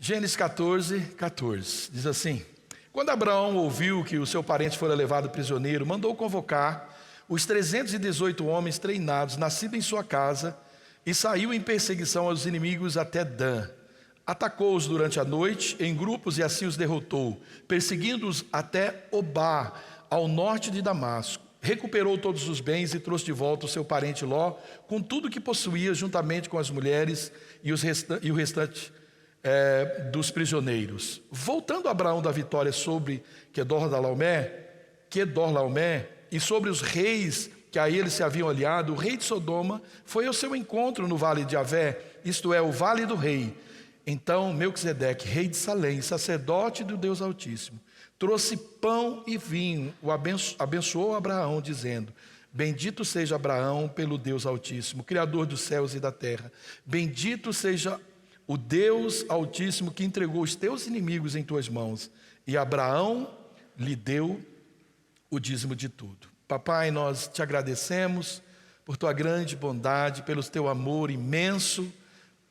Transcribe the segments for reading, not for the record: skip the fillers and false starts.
Gênesis 14, diz assim: quando Abraão ouviu que o seu parente fora levado prisioneiro, mandou convocar os 318 homens treinados, nascidos em sua casa, e saiu em perseguição aos inimigos até Dan. Atacou-os durante a noite em grupos e assim os derrotou, perseguindo-os até Obá, ao norte de Damasco. Recuperou todos os bens e trouxe de volta o seu parente Ló, com tudo que possuía, juntamente com as mulheres e o restante dos prisioneiros. Voltando Abraão da vitória sobre Quedorlaomer e sobre os reis que a ele se haviam aliado, o rei de Sodoma foi ao seu encontro no vale de Javé, isto é, o vale do rei. Então Melquisedeque, rei de Salém, sacerdote do Deus Altíssimo, trouxe pão e vinho, abençoou Abraão, dizendo: bendito seja Abraão pelo Deus Altíssimo, Criador dos céus e da terra. Bendito seja o Deus Altíssimo que entregou os teus inimigos em tuas mãos. E Abraão lhe deu o dízimo de tudo. Papai, nós te agradecemos por tua grande bondade, pelo teu amor imenso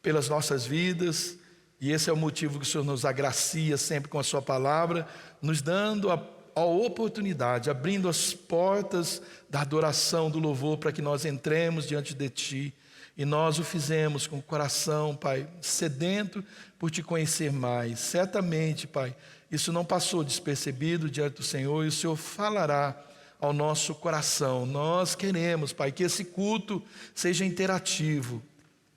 pelas nossas vidas. E esse é o motivo que o Senhor nos agracia sempre com a sua palavra, nos dando a oportunidade, abrindo as portas da adoração, do louvor, para que nós entremos diante de ti. E nós o fizemos com o coração, Pai, sedento por te conhecer mais. Certamente, Pai, isso não passou despercebido diante do Senhor, e o Senhor falará ao nosso coração. Nós queremos, Pai, que esse culto seja interativo.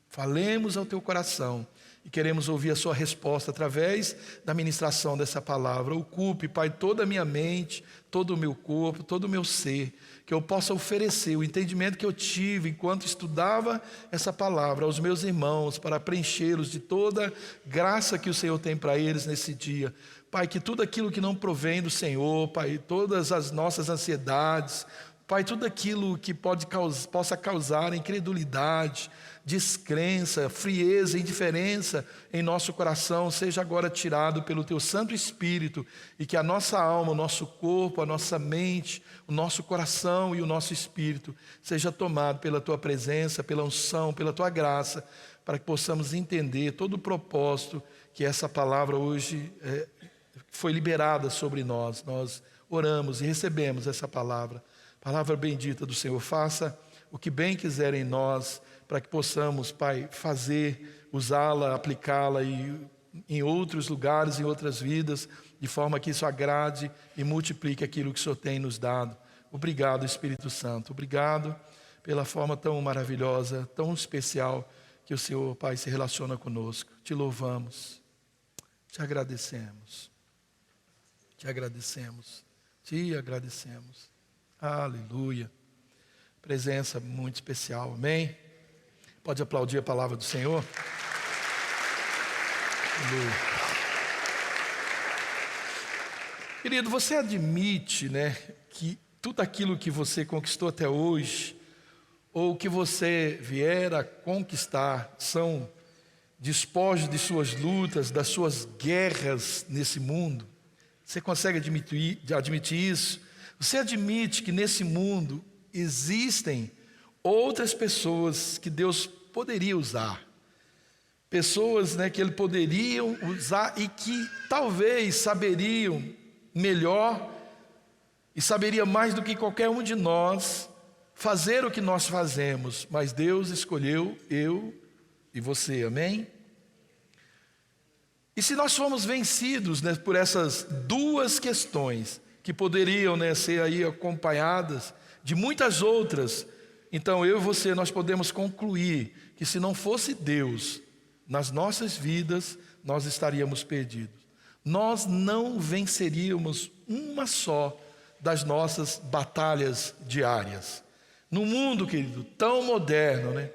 Falemos ao teu coração e queremos ouvir a sua resposta através da ministração dessa palavra. Ocupe, Pai, toda a minha mente, todo o meu corpo, todo o meu ser, que eu possa oferecer o entendimento que eu tive enquanto estudava essa palavra aos meus irmãos, para preenchê-los de toda graça que o Senhor tem para eles nesse dia. Pai, que tudo aquilo que não provém do Senhor, Pai, todas as nossas ansiedades, Pai, tudo aquilo que possa causar incredulidade, descrença, frieza, indiferença em nosso coração, seja agora tirado pelo teu Santo Espírito, e que a nossa alma, o nosso corpo, a nossa mente, o nosso coração e o nosso espírito seja tomado pela tua presença, pela unção, pela tua graça, para que possamos entender todo o propósito que essa palavra hoje foi liberada sobre nós. Nós oramos e recebemos essa palavra bendita do Senhor. Faça o que bem quiser em nós, para que possamos, Pai, fazer, usá-la, aplicá-la em outros lugares, em outras vidas, de forma que isso agrade e multiplique aquilo que o Senhor tem nos dado. Obrigado, Espírito Santo. Obrigado pela forma tão maravilhosa, tão especial que o Senhor, Pai, se relaciona conosco. Te louvamos, te agradecemos, te agradecemos, te agradecemos. Aleluia. Presença muito especial, amém? Pode aplaudir a palavra do Senhor? Aleluia. Querido, você admite, que tudo aquilo que você conquistou até hoje, ou que você vier a conquistar, são despojos de suas lutas, das suas guerras nesse mundo? Você consegue admitir isso? Você admite que nesse mundo existem outras pessoas que Deus poderia usar, pessoas que Ele poderia usar e que talvez saberiam melhor e saberia mais do que qualquer um de nós fazer o que nós fazemos, mas Deus escolheu eu e você, amém? E se nós formos vencidos por essas duas questões, que poderiam ser aí acompanhadas de muitas outras, então eu e você, nós podemos concluir que se não fosse Deus nas nossas vidas, nós estaríamos perdidos. Nós não venceríamos uma só das nossas batalhas diárias. No mundo, querido, tão moderno,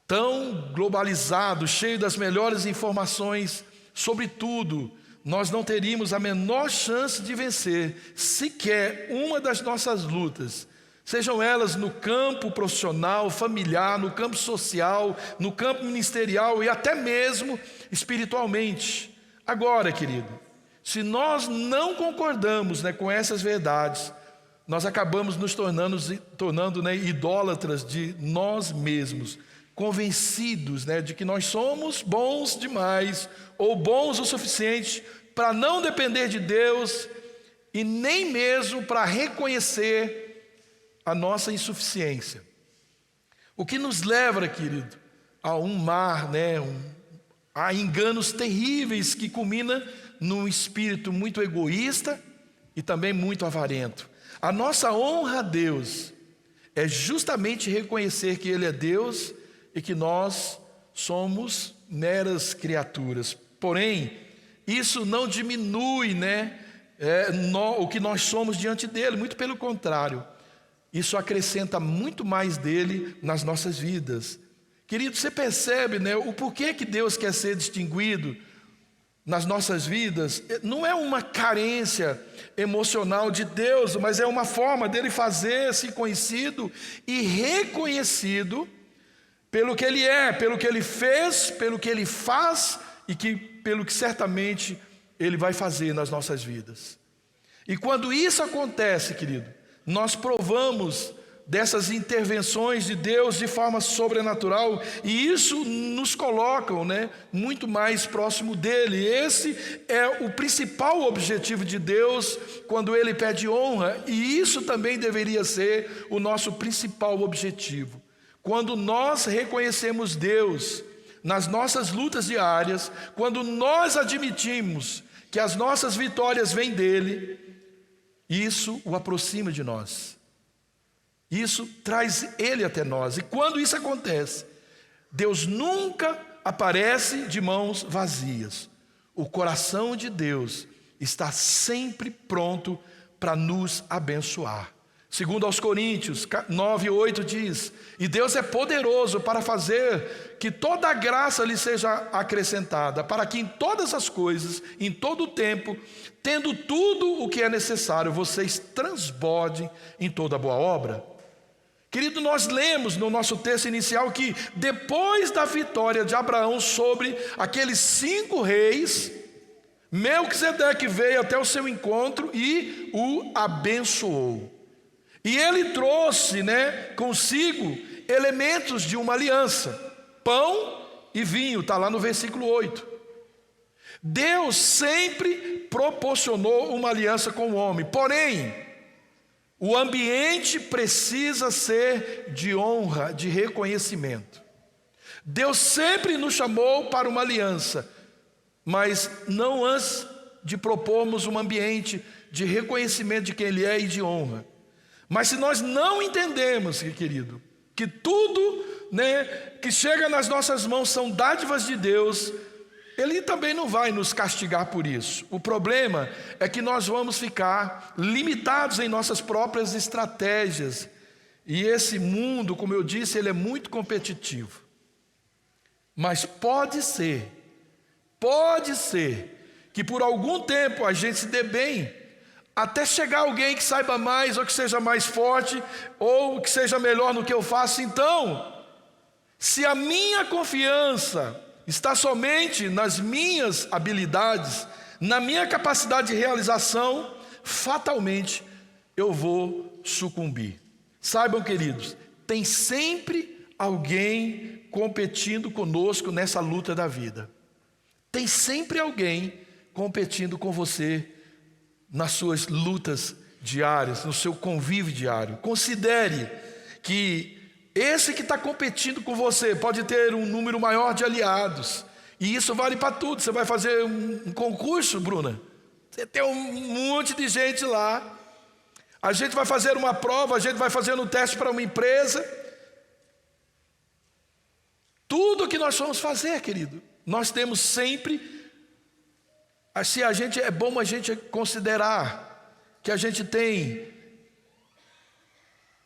tão globalizado, cheio das melhores informações sobre tudo, nós não teríamos a menor chance de vencer sequer uma das nossas lutas, sejam elas no campo profissional, familiar, no campo social, no campo ministerial e até mesmo espiritualmente. Agora, querido, se nós não concordamos com essas verdades, nós acabamos nos tornando idólatras de nós mesmos, convencidos, né, de que nós somos bons demais ou bons o suficiente para não depender de Deus e nem mesmo para reconhecer a nossa insuficiência. O que nos leva, querido, a um mar, né, a enganos terríveis que culmina num espírito muito egoísta e também muito avarento. A nossa honra a Deus é justamente reconhecer que Ele é Deus e que nós somos meras criaturas. Porém, isso não diminui, né, o que nós somos diante dele, muito pelo contrário. Isso acrescenta muito mais dele nas nossas vidas. Querido, você percebe, né, o porquê que Deus quer ser distinguido nas nossas vidas? Não é uma carência emocional de Deus, mas é uma forma dele fazer-se conhecido e reconhecido pelo que ele é, pelo que ele fez, pelo que ele faz e pelo que certamente ele vai fazer nas nossas vidas. E quando isso acontece, querido, nós provamos dessas intervenções de Deus de forma sobrenatural, e isso nos coloca, né, muito mais próximo dele. Esse é o principal objetivo de Deus quando ele pede honra, e isso também deveria ser o nosso principal objetivo. Quando nós reconhecemos Deus nas nossas lutas diárias, quando nós admitimos que as nossas vitórias vêm dele, isso o aproxima de nós. Isso traz ele até nós. E quando isso acontece, Deus nunca aparece de mãos vazias. O coração de Deus está sempre pronto para nos abençoar. Segundo aos Coríntios 9:8 diz: e Deus é poderoso para fazer que toda a graça lhe seja acrescentada, para que em todas as coisas, em todo o tempo, tendo tudo o que é necessário, vocês transbordem em toda boa obra. Querido, nós lemos no nosso texto inicial que depois da vitória de Abraão sobre aqueles 5 reis, Melquisedeque veio até o seu encontro e o abençoou. E ele trouxe, né, consigo elementos de uma aliança, pão e vinho, está lá no versículo 8. Deus sempre proporcionou uma aliança com o homem, porém, o ambiente precisa ser de honra, de reconhecimento. Deus sempre nos chamou para uma aliança, mas não antes de propormos um ambiente de reconhecimento de quem Ele é e de honra. Mas se nós não entendemos, querido, que tudo, né, que chega nas nossas mãos são dádivas de Deus, Ele também não vai nos castigar por isso. O problema é que nós vamos ficar limitados em nossas próprias estratégias. E esse mundo, como eu disse, ele é muito competitivo. Mas pode ser que por algum tempo a gente se dê bem, até chegar alguém que saiba mais, ou que seja mais forte, ou que seja melhor no que eu faço. Então, se a minha confiança está somente nas minhas habilidades, na minha capacidade de realização, fatalmente eu vou sucumbir. Saibam, queridos, tem sempre alguém competindo conosco nessa luta da vida. Tem sempre alguém competindo com você nas suas lutas diárias, no seu convívio diário. Considere que esse que está competindo com você pode ter um número maior de aliados, e isso vale para tudo. Você vai fazer um concurso, Bruna, você tem um monte de gente lá. A gente vai fazer uma prova, a gente vai fazer um teste para uma empresa. Tudo que nós vamos fazer, querido, nós temos sempre. Se a gente é bom a gente considerar que a gente tem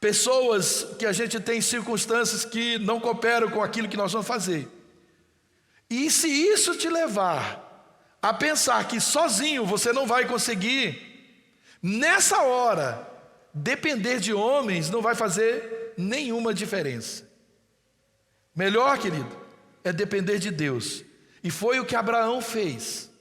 pessoas, que a gente tem circunstâncias que não cooperam com aquilo que nós vamos fazer. E se isso te levar a pensar que sozinho você não vai conseguir, nessa hora, depender de homens não vai fazer nenhuma diferença. Melhor, querido, é depender de Deus. E foi o que Abraão fez.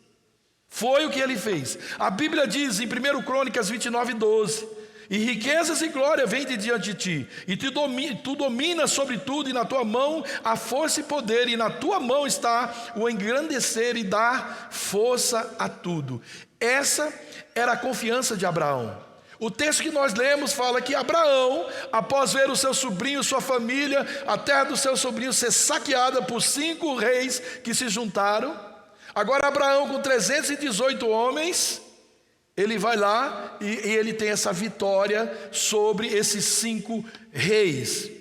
Foi o que ele fez. A Bíblia diz em 1 Crônicas 29:12: e riquezas e glória vêm de diante de ti, e tu dominas sobre tudo, e na tua mão há força e poder, e na tua mão está o engrandecer e dar força a tudo. Essa era a confiança de Abraão. O texto que nós lemos fala que Abraão, após ver o seu sobrinho, sua família, a terra do seu sobrinho ser saqueada por 5 reis que se juntaram, agora Abraão com 318 homens, ele vai lá e ele tem essa vitória sobre esses 5 reis.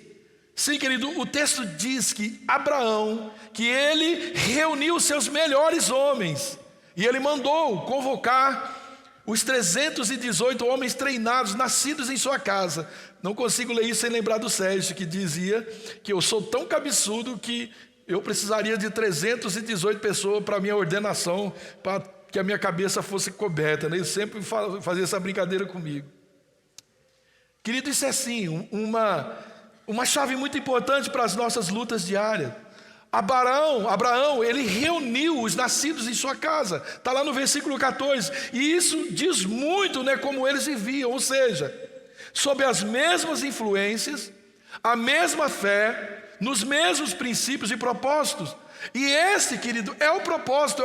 Sim, querido, o texto diz que Abraão, que ele reuniu os seus melhores homens, e ele mandou convocar os 318 homens treinados, nascidos em sua casa. Não consigo ler isso sem lembrar do Sérgio, que dizia que eu sou tão cabeçudo que eu precisaria de 318 pessoas para minha ordenação, para que a minha cabeça fosse coberta, né? Ele sempre fazia essa brincadeira comigo. Querido, isso é sim uma chave muito importante para as nossas lutas diárias. Abraão, ele reuniu os nascidos em sua casa, está lá no versículo 14, e isso diz muito, né, como eles viviam, ou seja, sob as mesmas influências, a mesma fé, nos mesmos princípios e propósitos. E esse, querido, é o propósito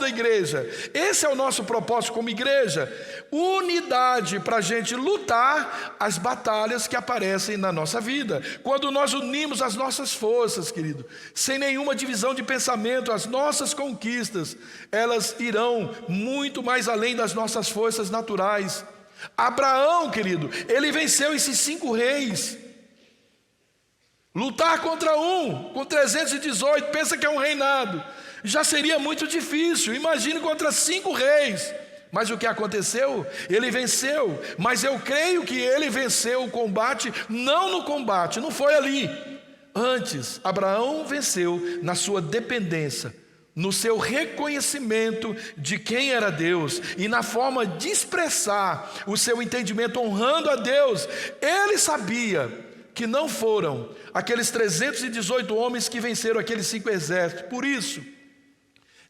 da igreja. Esse é o nosso propósito como igreja: unidade para a gente lutar as batalhas que aparecem na nossa vida. Quando nós unimos as nossas forças, querido, sem nenhuma divisão de pensamento, as nossas conquistas, elas irão muito mais além das nossas forças naturais. Abraão, querido, ele venceu esses 5 reis. Lutar contra um com 318, pensa que é um reinado, já seria muito difícil. Imagine contra 5 reis. Mas o que aconteceu? Ele venceu. Mas eu creio que ele venceu o combate, não no combate, não foi ali. Antes, Abraão venceu na sua dependência, no seu reconhecimento de quem era Deus e na forma de expressar o seu entendimento honrando a Deus. Ele sabia que não foram aqueles 318 homens que venceram aqueles 5 exércitos. Por isso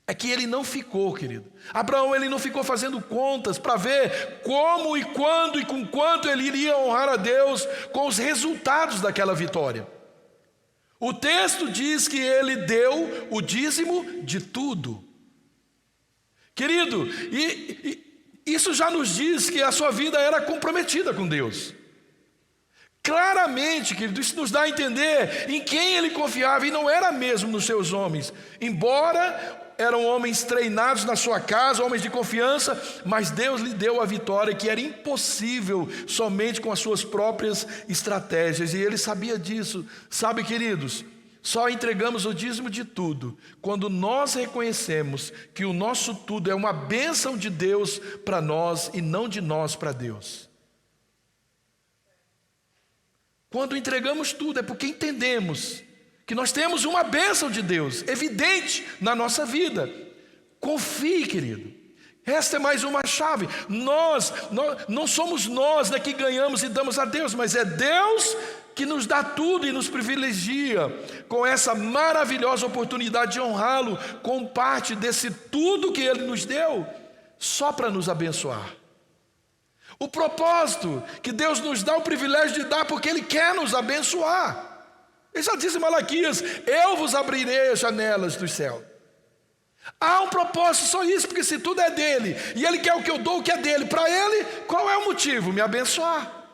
é que ele não ficou, querido. Abraão, ele não ficou fazendo contas para ver como e quando e com quanto ele iria honrar a Deus com os resultados daquela vitória. O texto diz que ele deu o dízimo de tudo. Querido, e isso já nos diz que a sua vida era comprometida com Deus. Claramente, querido, isso nos dá a entender em quem ele confiava, e não era mesmo nos seus homens. Embora eram homens treinados na sua casa, homens de confiança, mas Deus lhe deu a vitória que era impossível somente com as suas próprias estratégias, e ele sabia disso. Sabe, queridos, só entregamos o dízimo de tudo quando nós reconhecemos que o nosso tudo é uma bênção de Deus para nós e não de nós para Deus. Quando entregamos tudo é porque entendemos que nós temos uma bênção de Deus evidente na nossa vida. Confie, querido. Esta é mais uma chave. Nós não somos nós, né, que ganhamos e damos a Deus, mas é Deus que nos dá tudo e nos privilegia com essa maravilhosa oportunidade de honrá-lo com parte desse tudo que Ele nos deu, só para nos abençoar. O propósito que Deus nos dá o privilégio de dar, porque Ele quer nos abençoar. Ele já disse em Malaquias: eu vos abrirei as janelas dos céus. Há um propósito, só isso, porque se tudo é dele, e Ele quer o que eu dou, o que é dele, para Ele, qual é o motivo? Me abençoar.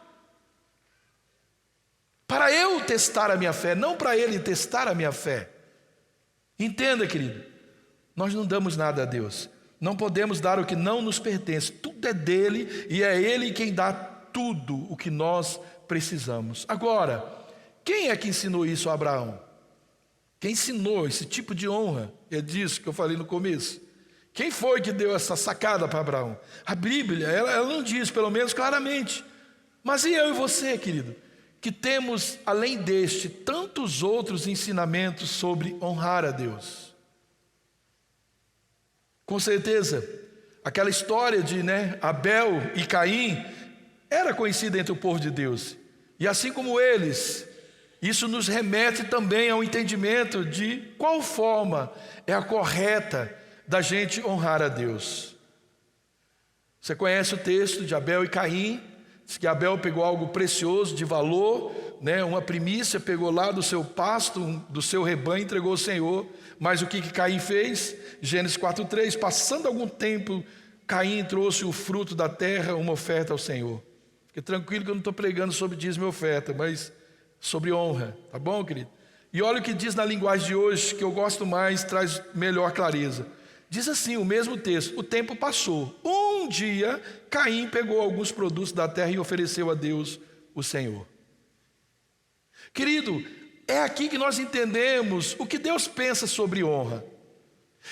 Para eu testar a minha fé, não para Ele testar a minha fé. Entenda, querido, nós não damos nada a Deus. Não podemos dar o que não nos pertence. Tudo é dele e é ele quem dá tudo o que nós precisamos. Agora, quem é que ensinou isso a Abraão? Quem ensinou esse tipo de honra? É disso que eu falei no começo. Quem foi que deu essa sacada para Abraão? A Bíblia, ela não diz, pelo menos claramente. Mas e eu e você, querido? Que temos, além deste, tantos outros ensinamentos sobre honrar a Deus. Com certeza, aquela história de Abel e Caim era conhecida entre o povo de Deus. E assim como eles, isso nos remete também ao entendimento de qual forma é a correta da gente honrar a Deus. Você conhece o texto de Abel e Caim? Diz que Abel pegou algo precioso, de valor, né, uma primícia, pegou lá do seu pasto, do seu rebanho, entregou ao Senhor. Mas o que Caim fez? Gênesis 4:3, passando algum tempo, Caim trouxe o fruto da terra, uma oferta ao Senhor. Fique tranquilo que eu não estou pregando sobre dízimo e oferta, mas sobre honra, tá bom, querido? E olha o que diz na linguagem de hoje, que eu gosto mais, traz melhor clareza. Diz assim, o mesmo texto: o tempo passou. Um dia, Caim pegou alguns produtos da terra e ofereceu a Deus, o Senhor. Querido, é aqui que nós entendemos o que Deus pensa sobre honra.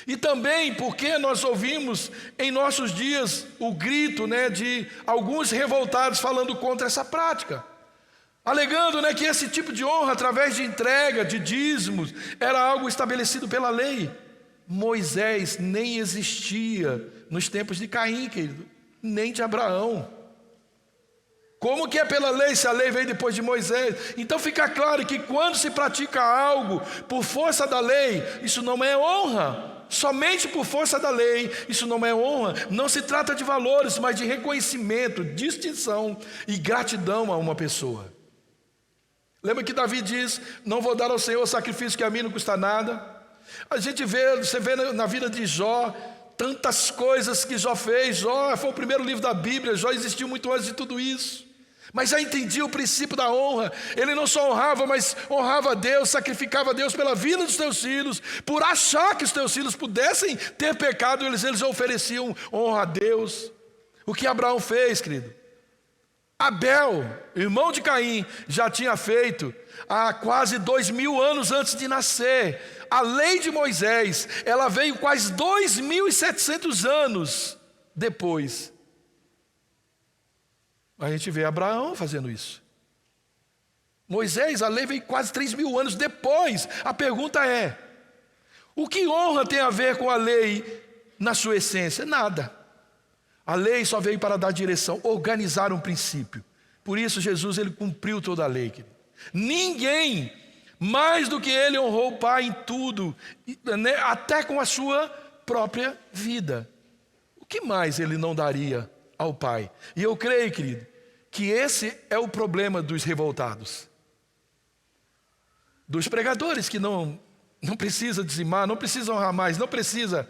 E também porque nós ouvimos em nossos dias o grito, né, de alguns revoltados falando contra essa prática, alegando, né, que esse tipo de honra, através de entrega, de dízimos, era algo estabelecido pela lei. Moisés nem existia nos tempos de Caim, querido, nem de Abraão. Como que é pela lei, se a lei veio depois de Moisés? Então fica claro que quando se pratica algo por força da lei, isso não é honra. Somente por força da lei, isso não é honra. Não se trata de valores, mas de reconhecimento, distinção e gratidão a uma pessoa. Lembra que Davi diz: não vou dar ao Senhor sacrifício que a mim não custa nada. A gente vê, você vê na vida de Jó, tantas coisas que Jó fez. Jó foi o primeiro livro da Bíblia, Jó existiu muito antes de tudo isso. Mas já entendia o princípio da honra. Ele não só honrava, mas honrava a Deus, sacrificava a Deus pela vida dos teus filhos. Por achar que os teus filhos pudessem ter pecado, eles ofereciam honra a Deus. O que Abraão fez, querido? Abel, irmão de Caim, já tinha feito há quase 2000 anos antes de nascer. A lei de Moisés, ela veio quase 2700 anos depois. A gente vê Abraão fazendo isso. Moisés, a lei veio quase 3000 anos depois. A pergunta é: o que honra tem a ver com a lei na sua essência? Nada. A lei só veio para dar direção, organizar um princípio. Por isso Jesus, ele cumpriu toda a lei, querido. Ninguém mais do que ele honrou o Pai em tudo, né, até com a sua própria vida. O que mais ele não daria ao Pai? E eu creio, querido, que esse é o problema dos revoltados, dos pregadores que não precisa dizimar, não precisa honrar mais, não precisa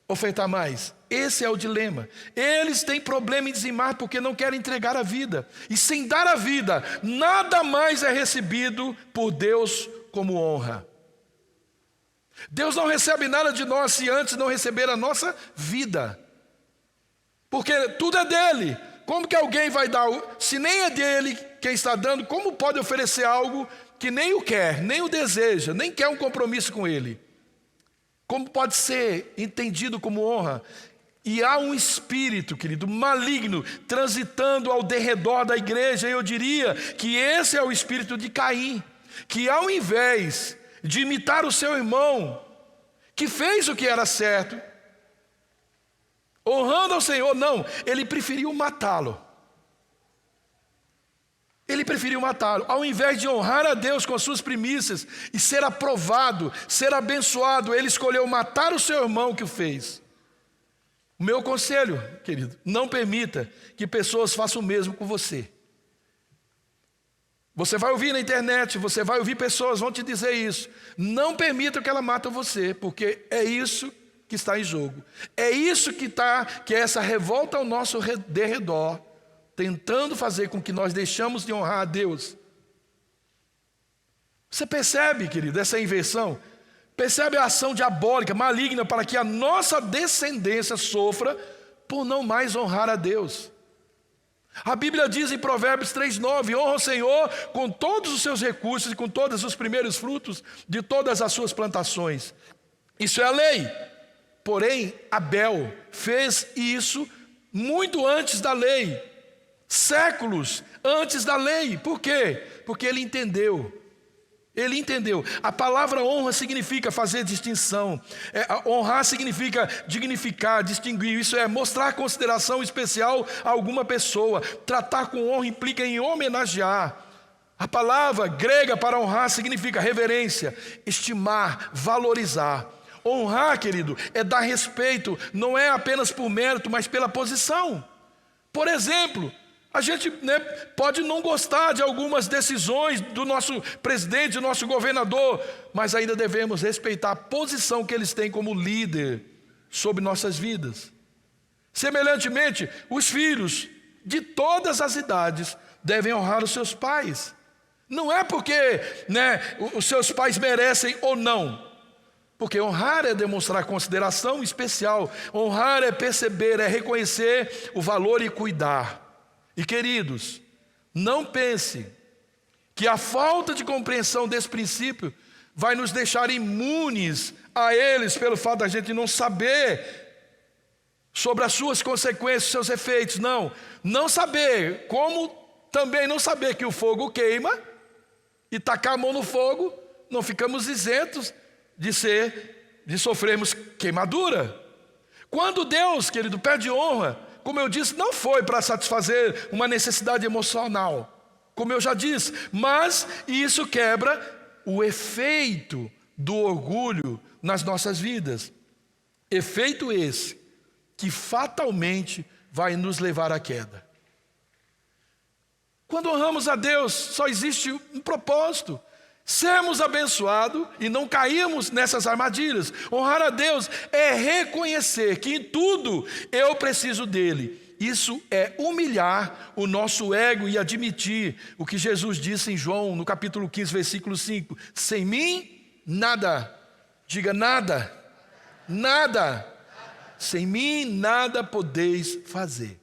ofertar mais. Esse é o dilema. Eles têm problema em dizimar porque não querem entregar a vida. E sem dar a vida, nada mais é recebido por Deus como honra. Deus não recebe nada de nós se antes não receber a nossa vida. Porque tudo é dele. Como que alguém vai dar, se nem é dele quem está dando, como pode oferecer algo que nem o quer, nem o deseja, nem quer um compromisso com ele? Como pode ser entendido como honra? E há um espírito, querido, maligno, transitando ao derredor da igreja. E eu diria que esse é o espírito de Caim, que ao invés de imitar o seu irmão, que fez o que era certo, honrando ao Senhor, não, ele preferiu matá-lo. Ele preferiu matá-lo. Ao invés de honrar a Deus com as suas primícias e ser aprovado, ser abençoado, ele escolheu matar o seu irmão que o fez. O meu conselho, querido, não permita que pessoas façam o mesmo com você. Você vai ouvir na internet, você vai ouvir pessoas vão te dizer isso. Não permita que ela mate você, porque é isso que está em jogo. É isso que é essa revolta ao nosso derredor, tentando fazer com que nós deixamos de honrar a Deus. Você percebe, querido, essa inversão? Percebe a ação diabólica, maligna, para que a nossa descendência sofra por não mais honrar a Deus. A Bíblia diz em Provérbios 3:9, honra o Senhor com todos os seus recursos e com todos os primeiros frutos de todas as suas plantações. Isso é a lei. Porém, Abel fez isso muito antes da lei, séculos antes da lei. Por quê? Porque ele entendeu. Ele entendeu. A palavra honra significa fazer distinção. Honrar significa dignificar, distinguir. Isso é mostrar consideração especial a alguma pessoa. Tratar com honra implica em homenagear. A palavra grega para honrar significa reverência, estimar, valorizar. Honrar, querido, é dar respeito, não é apenas por mérito, mas pela posição. Por exemplo, A gente, pode não gostar de algumas decisões do nosso presidente, do nosso governador, mas ainda devemos respeitar a posição que eles têm como líder sobre nossas vidas. Semelhantemente, os filhos de todas as idades devem honrar os seus pais. Não é porque os seus pais merecem ou não, porque honrar é demonstrar consideração especial, honrar é perceber, é reconhecer o valor e cuidar. E queridos, não pense que a falta de compreensão desse princípio vai nos deixar imunes a eles pelo fato da gente não saber sobre as suas consequências, seus efeitos. Não saber, como também não saber que o fogo queima e tacar a mão no fogo, não ficamos isentos de sofrermos queimadura. Quando Deus, querido, pede honra, como eu disse, não foi para satisfazer uma necessidade emocional, como eu já disse, mas isso quebra o efeito do orgulho nas nossas vidas. Efeito esse que fatalmente vai nos levar à queda. Quando honramos a Deus, só existe um propósito: sermos abençoados e não cairmos nessas armadilhas. Honrar a Deus é reconhecer que em tudo eu preciso dele. Isso é humilhar o nosso ego e admitir o que Jesus disse em João, no capítulo 15, versículo 5. Sem mim, nada. Diga nada. Nada. Sem mim, nada podeis fazer.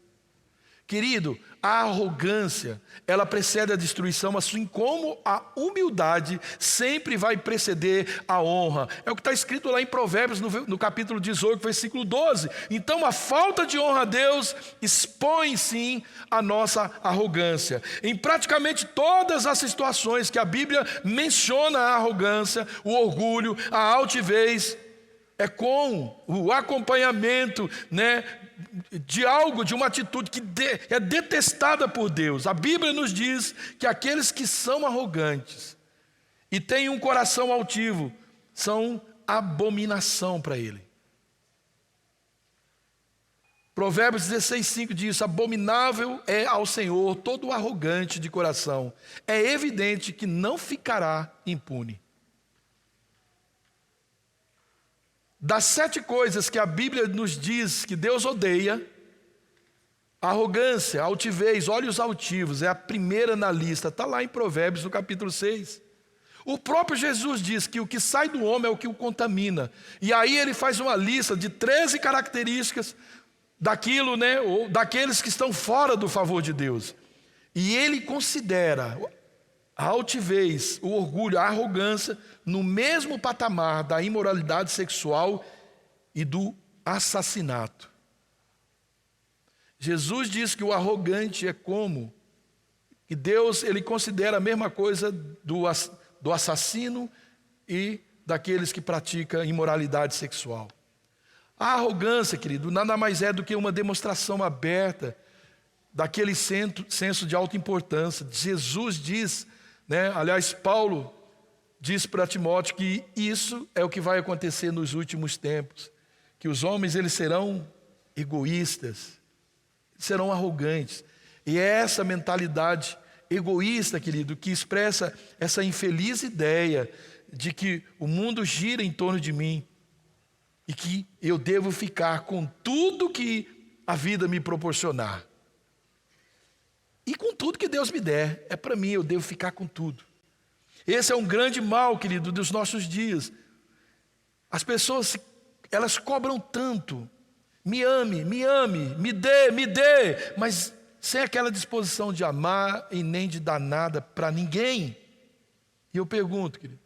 Querido, a arrogância, ela precede a destruição, assim como a humildade sempre vai preceder a honra. É o que está escrito lá em Provérbios, no capítulo 18, versículo 12. Então, a falta de honra a Deus expõe, sim, a nossa arrogância. Em praticamente todas as situações que a Bíblia menciona a arrogância, o orgulho, a altivez, é com o acompanhamento, de algo, de uma atitude que é detestada por Deus. A Bíblia nos diz que aqueles que são arrogantes e têm um coração altivo são abominação para Ele. Provérbios 16:5 diz: abominável é ao Senhor todo o arrogante de coração. É evidente que não ficará impune. Das 7 coisas que a Bíblia nos diz que Deus odeia, a arrogância, a altivez, olhos altivos é a primeira na lista. Está lá em Provérbios, no capítulo 6. O próprio Jesus diz que o que sai do homem é o que o contamina. E aí ele faz uma lista de 13 características daquilo, ou daqueles que estão fora do favor de Deus. E ele considera a altivez, o orgulho, a arrogância no mesmo patamar da imoralidade sexual e do assassinato. Jesus diz que o arrogante é como, que Deus ele considera a mesma coisa do assassino e daqueles que praticam imoralidade sexual. A arrogância, querido, nada mais é do que uma demonstração aberta daquele senso de alta importância. Jesus diz, aliás, Paulo diz para Timóteo que isso é o que vai acontecer nos últimos tempos, que os homens eles serão egoístas, serão arrogantes. E é essa mentalidade egoísta, querido, que expressa essa infeliz ideia de que o mundo gira em torno de mim e que eu devo ficar com tudo que a vida me proporcionar. E com tudo que Deus me der, é para mim, eu devo ficar com tudo. Esse é um grande mal, querido, dos nossos dias. As pessoas, elas cobram tanto. Me ame, me dê, mas sem aquela disposição de amar e nem de dar nada para ninguém. E eu pergunto, querido,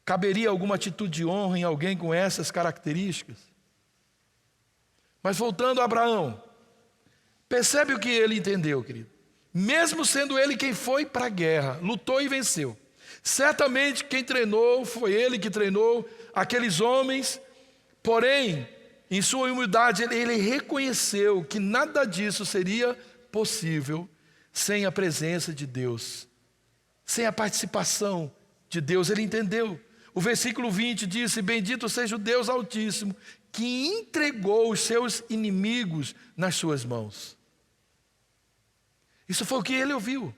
caberia alguma atitude de honra em alguém com essas características? Mas voltando a Abraão, percebe o que ele entendeu, querido? Mesmo sendo ele quem foi para a guerra, lutou e venceu. Certamente quem treinou, foi ele que treinou aqueles homens, porém, em sua humildade, ele reconheceu que nada disso seria possível sem a presença de Deus, sem a participação de Deus. Ele entendeu. O versículo 20 diz: bendito seja o Deus Altíssimo, que entregou os seus inimigos nas suas mãos. Isso foi o que ele ouviu.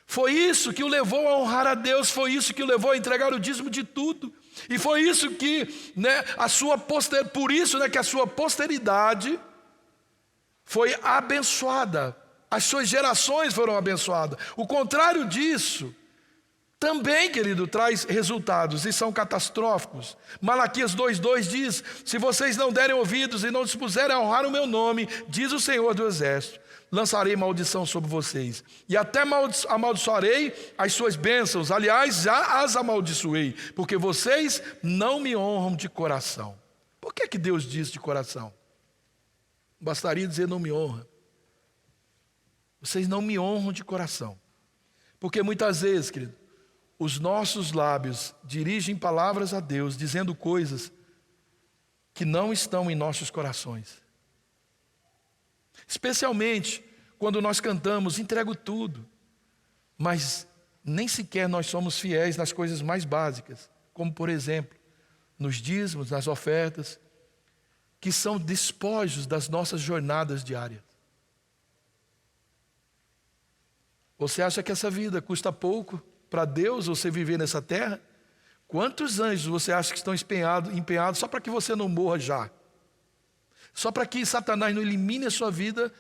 Foi isso que o levou a honrar a Deus, foi isso que o levou a entregar o dízimo de tudo. E foi isso que, por isso que a sua posteridade foi abençoada. As suas gerações foram abençoadas. O contrário disso também, querido, traz resultados e são catastróficos. Malaquias 2:2 diz: se vocês não derem ouvidos e não dispuserem a honrar o meu nome, diz o Senhor do Exército, lançarei maldição sobre vocês, e até amaldiçoarei as suas bênçãos. Aliás, já as amaldiçoei, porque vocês não me honram de coração. Por que Deus diz de coração? Bastaria dizer não me honra. Vocês não me honram de coração. Porque muitas vezes, querido, os nossos lábios dirigem palavras a Deus, dizendo coisas que não estão em nossos corações. Especialmente quando nós cantamos, entrego tudo, mas nem sequer nós somos fiéis nas coisas mais básicas, como por exemplo, nos dízimos, nas ofertas, que são despojos das nossas jornadas diárias. Você acha que essa vida custa pouco para Deus, você viver nessa terra? Quantos anjos você acha que estão empenhados só para que você não morra já? Só para que Satanás não elimine a sua vida,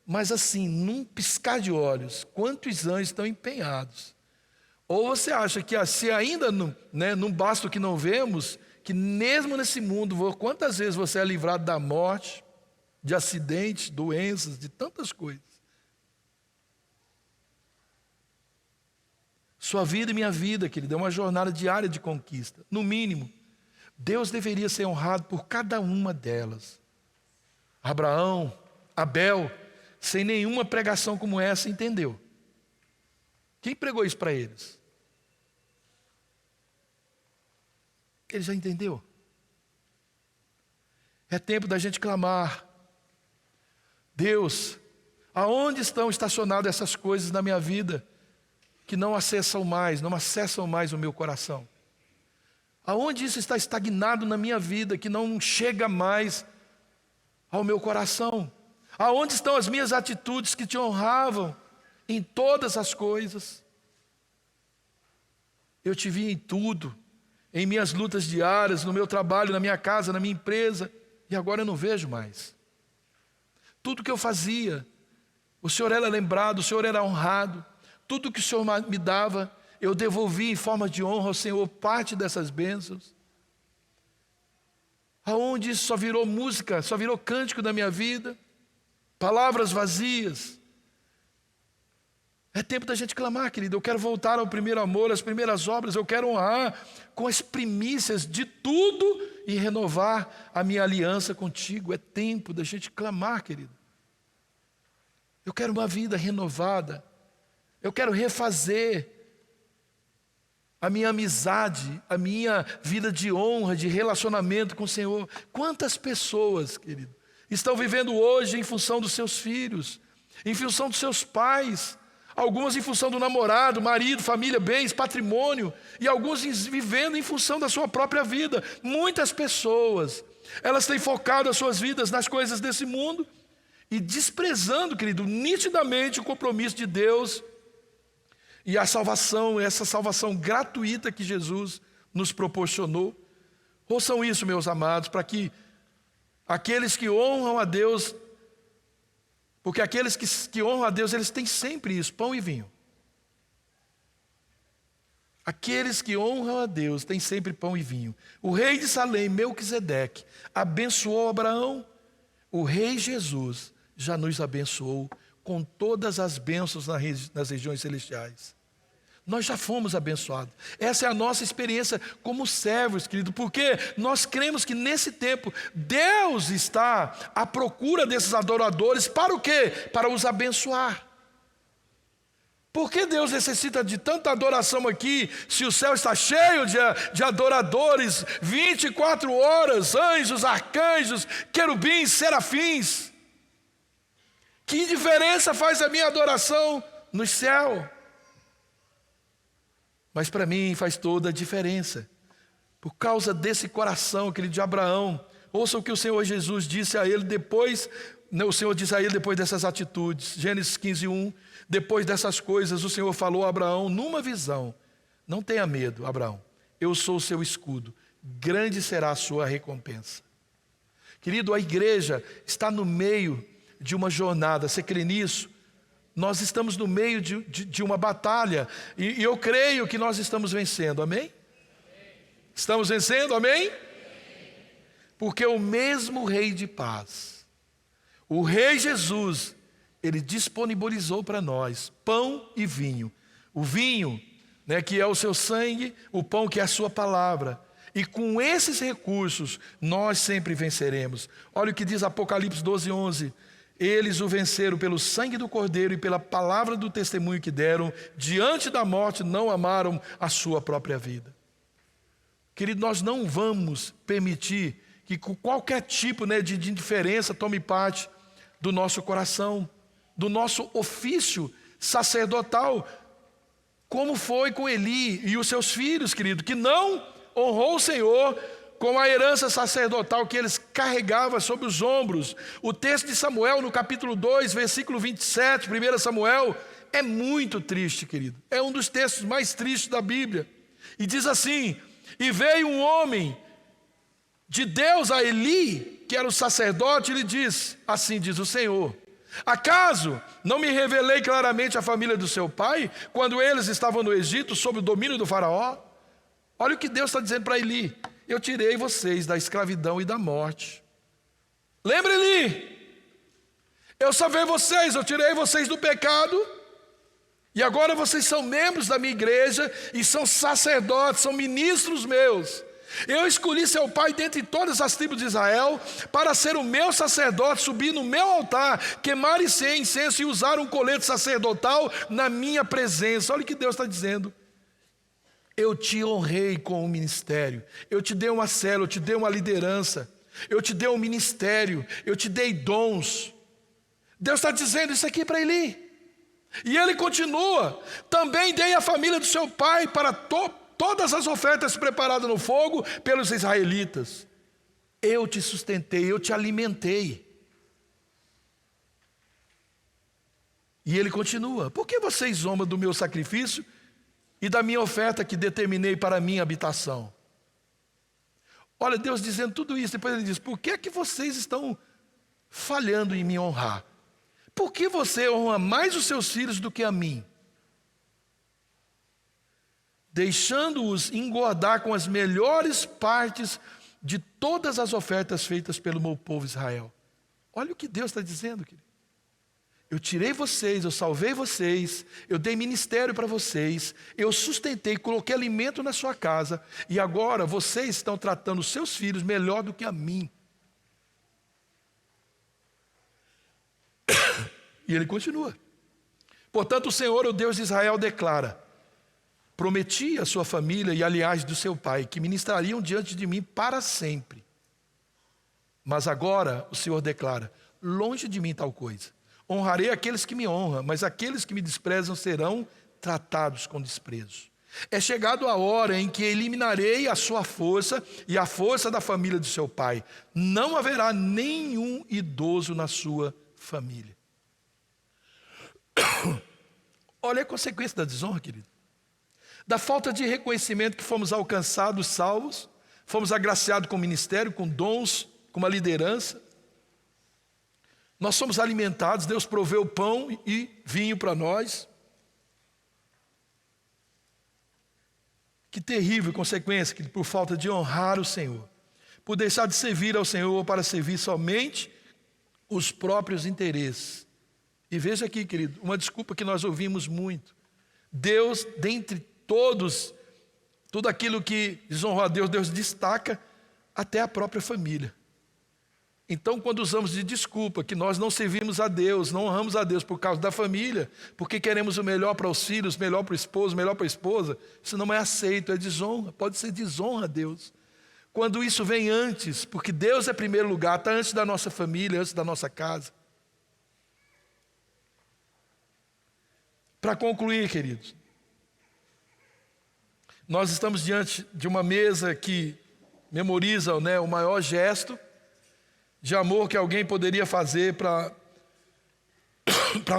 mas assim, num piscar de olhos, quantos anjos estão empenhados? Ou você acha que se ainda não basta o que não vemos, que mesmo nesse mundo, quantas vezes você é livrado da morte, de acidentes, doenças, de tantas coisas? Sua vida e minha vida, querido, é uma jornada diária de conquista. No mínimo, Deus deveria ser honrado por cada uma delas. Abraão, Abel, sem nenhuma pregação como essa, entendeu. Quem pregou isso para eles? Ele já entendeu. É tempo da gente clamar: Deus, aonde estão estacionadas essas coisas na minha vida que não acessam mais o meu coração? Aonde isso está estagnado na minha vida, que não chega mais ao meu coração? Aonde estão as minhas atitudes que te honravam em todas as coisas? Eu te vi em tudo, em minhas lutas diárias, no meu trabalho, na minha casa, na minha empresa, e agora eu não vejo mais. Tudo que eu fazia, o Senhor era lembrado, o Senhor era honrado. Tudo que o Senhor me dava, eu devolvi em forma de honra ao Senhor parte dessas bênçãos. Aonde isso só virou música, só virou cântico da minha vida, palavras vazias. É tempo da gente clamar, querido. Eu quero voltar ao primeiro amor, às primeiras obras. Eu quero honrar com as primícias de tudo e renovar a minha aliança contigo. É tempo da gente clamar, querido. Eu quero uma vida renovada. Eu quero refazer a minha amizade, a minha vida de honra, de relacionamento com o Senhor. Quantas pessoas, querido, estão vivendo hoje em função dos seus filhos, em função dos seus pais, algumas em função do namorado, marido, família, bens, patrimônio, e alguns vivendo em função da sua própria vida. Muitas pessoas, elas têm focado as suas vidas nas coisas desse mundo e desprezando, querido, nitidamente o compromisso de Deus e a salvação, essa salvação gratuita que Jesus nos proporcionou. Ouçam isso, meus amados, para que aqueles que honram a Deus, porque aqueles que honram a Deus, eles têm sempre isso, pão e vinho. Aqueles que honram a Deus têm sempre pão e vinho. O rei de Salém, Melquisedeque, abençoou Abraão. O rei Jesus já nos abençoou com todas as bênçãos nas regiões celestiais. Nós já fomos abençoados. Essa é a nossa experiência como servos, querido, porque nós cremos que nesse tempo Deus está à procura desses adoradores. Para o quê? Para os abençoar. Por que Deus necessita de tanta adoração aqui, se o céu está cheio de adoradores, 24 horas, anjos, arcanjos, querubins, serafins? Que diferença faz a minha adoração no céu? Mas para mim faz toda a diferença. Por causa desse coração, querido, de Abraão, Ouça o que o Senhor Jesus disse a ele depois, o Senhor disse a ele depois dessas atitudes. Gênesis 15:1. Depois dessas coisas, o Senhor falou a Abraão numa visão: não tenha medo, Abraão, eu sou o seu escudo, grande será a sua recompensa. Querido, a igreja está no meio de uma jornada, você crê nisso? Nós estamos no meio de uma batalha, e eu creio que nós estamos vencendo, amém? Estamos vencendo, amém? Porque o mesmo Rei de paz, o Rei Jesus, Ele disponibilizou para nós pão e vinho. O vinho, né, que é o seu sangue, o pão que é a sua palavra. E com esses recursos, nós sempre venceremos. Olha o que diz Apocalipse 12:11. Eles o venceram pelo sangue do Cordeiro e pela palavra do testemunho que deram. Diante da morte, não amaram a sua própria vida. Querido, nós não vamos permitir que qualquer tipo, né, de indiferença tome parte do nosso coração, do nosso ofício sacerdotal, como foi com Eli e os seus filhos, querido, que não honrou o Senhor com a herança sacerdotal que eles carregavam sobre os ombros. O texto de Samuel, no capítulo 2, versículo 27, 1 Samuel, é muito triste, querido. É um dos textos mais tristes da Bíblia. E diz assim: e veio um homem de Deus a Eli, que era o sacerdote, e lhe disse: assim diz o Senhor, acaso não me revelei claramente a família do seu pai, quando eles estavam no Egito, sob o domínio do faraó? Olha o que Deus está dizendo para Eli: eu tirei vocês da escravidão e da morte. Lembra, Eli? Eu salvei vocês, eu tirei vocês do pecado, e agora vocês são membros da minha igreja, e são sacerdotes, são ministros meus. Eu escolhi seu pai dentre todas as tribos de Israel, para ser o meu sacerdote, subir no meu altar, queimar incenso e usar um colete sacerdotal na minha presença. Olha o que Deus está dizendo. Eu te honrei com o ministério, eu te dei uma célula, eu te dei uma liderança, eu te dei um ministério, eu te dei dons. Deus está dizendo isso aqui para Eli. E ele continua: também dei a família do seu pai para todas as ofertas preparadas no fogo pelos israelitas. Eu te sustentei, eu te alimentei. E ele continua: por que vocês zombam do meu sacrifício e da minha oferta que determinei para a minha habitação? Olha, Deus dizendo tudo isso, depois ele diz: por que é que vocês estão falhando em me honrar? Por que você honra mais os seus filhos do que a mim, deixando-os engordar com as melhores partes de todas as ofertas feitas pelo meu povo Israel? Olha o que Deus está dizendo, querido. Eu tirei vocês, eu salvei vocês, eu dei ministério para vocês, eu sustentei, coloquei alimento na sua casa, e agora vocês estão tratando os seus filhos melhor do que a mim. E ele continua: portanto, o Senhor, o Deus de Israel, declara: prometi à sua família e à linhagem do seu pai que ministrariam diante de mim para sempre. Mas agora o Senhor declara: longe de mim tal coisa. Honrarei aqueles que me honram, mas aqueles que me desprezam serão tratados com desprezo. É chegado a hora em que eliminarei a sua força e a força da família do seu pai. Não haverá nenhum idoso na sua família. Olha a consequência da desonra, querido. Da falta de reconhecimento que fomos alcançados, salvos, fomos agraciados com ministério, com dons, com uma liderança. Nós somos alimentados, Deus proveu pão e vinho para nós. Que terrível consequência, que por falta de honrar o Senhor, por deixar de servir ao Senhor para servir somente os próprios interesses. E veja aqui, querido, uma desculpa que nós ouvimos muito: Deus, dentre todos, tudo aquilo que desonrou a Deus, Deus destaca até a própria família. Então, quando usamos de desculpa que nós não servimos a Deus, não honramos a Deus por causa da família, porque queremos o melhor para os filhos, melhor para o esposo, melhor para a esposa, isso não é aceito, é desonra, pode ser desonra a Deus. Quando isso vem antes, porque Deus é primeiro lugar, está antes da nossa família, antes da nossa casa. Para concluir, queridos, nós estamos diante de uma mesa que memoriza, né, o maior gesto de amor que alguém poderia fazer para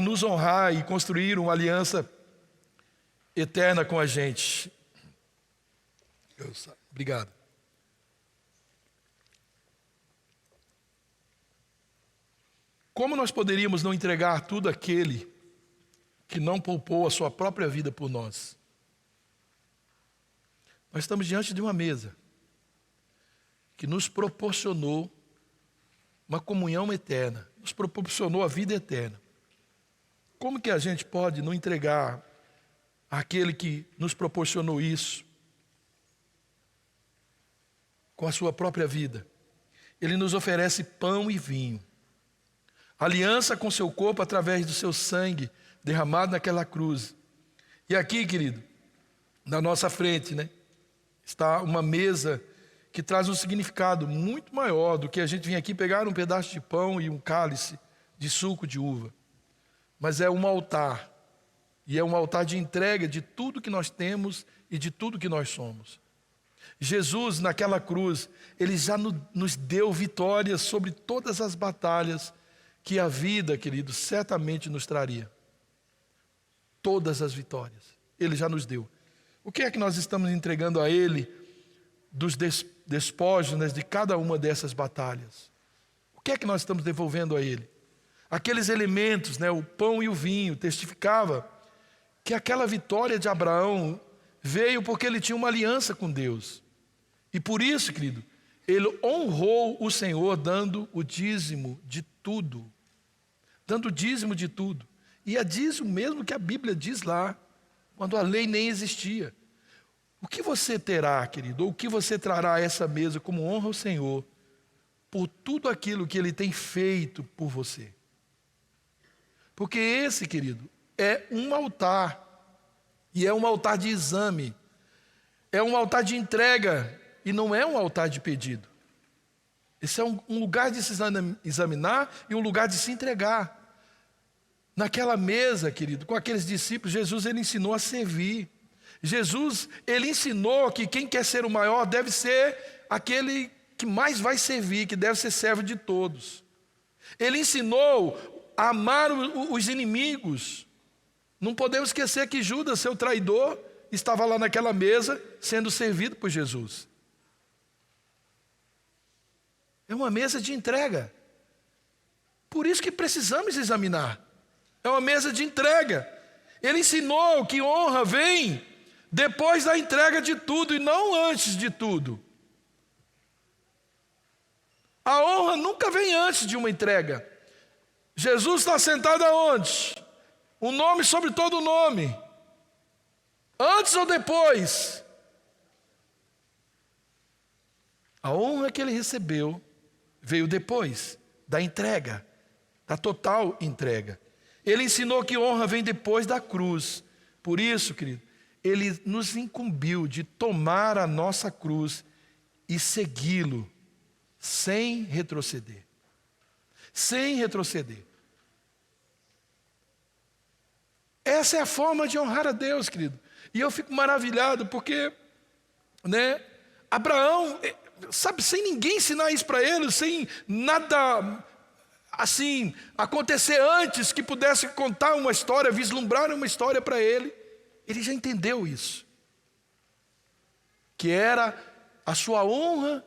nos honrar e construir uma aliança eterna com a gente. Obrigado. Como nós poderíamos não entregar tudo àquele que não poupou a sua própria vida por nós? Nós estamos diante de uma mesa que nos proporcionou uma comunhão eterna, nos proporcionou a vida eterna. Como que a gente pode não entregar àquele que nos proporcionou isso com a sua própria vida? Ele nos oferece pão e vinho, aliança com seu corpo através do seu sangue derramado naquela cruz. E aqui, querido, na nossa frente, está uma mesa que traz um significado muito maior do que a gente vir aqui pegar um pedaço de pão e um cálice de suco de uva. Mas é um altar, e é um altar de entrega de tudo que nós temos e de tudo que nós somos. Jesus, naquela cruz, Ele já nos deu vitórias sobre todas as batalhas que a vida, querido, certamente nos traria. Todas as vitórias, Ele já nos deu. O que é que nós estamos entregando a Ele dos despojos de cada uma dessas batalhas? O que é que nós estamos devolvendo a Ele? Aqueles elementos, o pão e o vinho, testificava que aquela vitória de Abraão veio porque ele tinha uma aliança com Deus. E por isso, querido, ele honrou o Senhor dando o dízimo de tudo. Dando o dízimo de tudo. E é dízimo mesmo que a Bíblia diz lá, quando a lei nem existia. O que você terá, querido, ou o que você trará a essa mesa como honra ao Senhor por tudo aquilo que Ele tem feito por você? Porque esse, querido, é um altar, e é um altar de exame, é um altar de entrega, e não é um altar de pedido. Esse é um lugar de se examinar e um lugar de se entregar. Naquela mesa, querido, com aqueles discípulos, Jesus, Ele ensinou a servir. Jesus, Ele ensinou que quem quer ser o maior deve ser aquele que mais vai servir, que deve ser servo de todos. Ele ensinou a amar os inimigos. Não podemos esquecer que Judas, seu traidor, estava lá naquela mesa sendo servido por Jesus. É uma mesa de entrega. Por isso que precisamos examinar. É uma mesa de entrega. Ele ensinou que honra vem depois da entrega de tudo e não antes de tudo. A honra nunca vem antes de uma entrega. Jesus está sentado aonde? Um nome sobre todo nome. Antes ou depois? A honra que ele recebeu veio depois da entrega, da total entrega. Ele ensinou que honra vem depois da cruz. Por isso, querido, ele nos incumbiu de tomar a nossa cruz e segui-lo sem retroceder. Sem retroceder. Essa é a forma de honrar a Deus, querido. E eu fico maravilhado porque, Abraão, sem ninguém ensinar isso para ele, sem nada assim acontecer antes que pudesse contar uma história, vislumbrar uma história para ele, ele já entendeu isso. Que era a sua honra,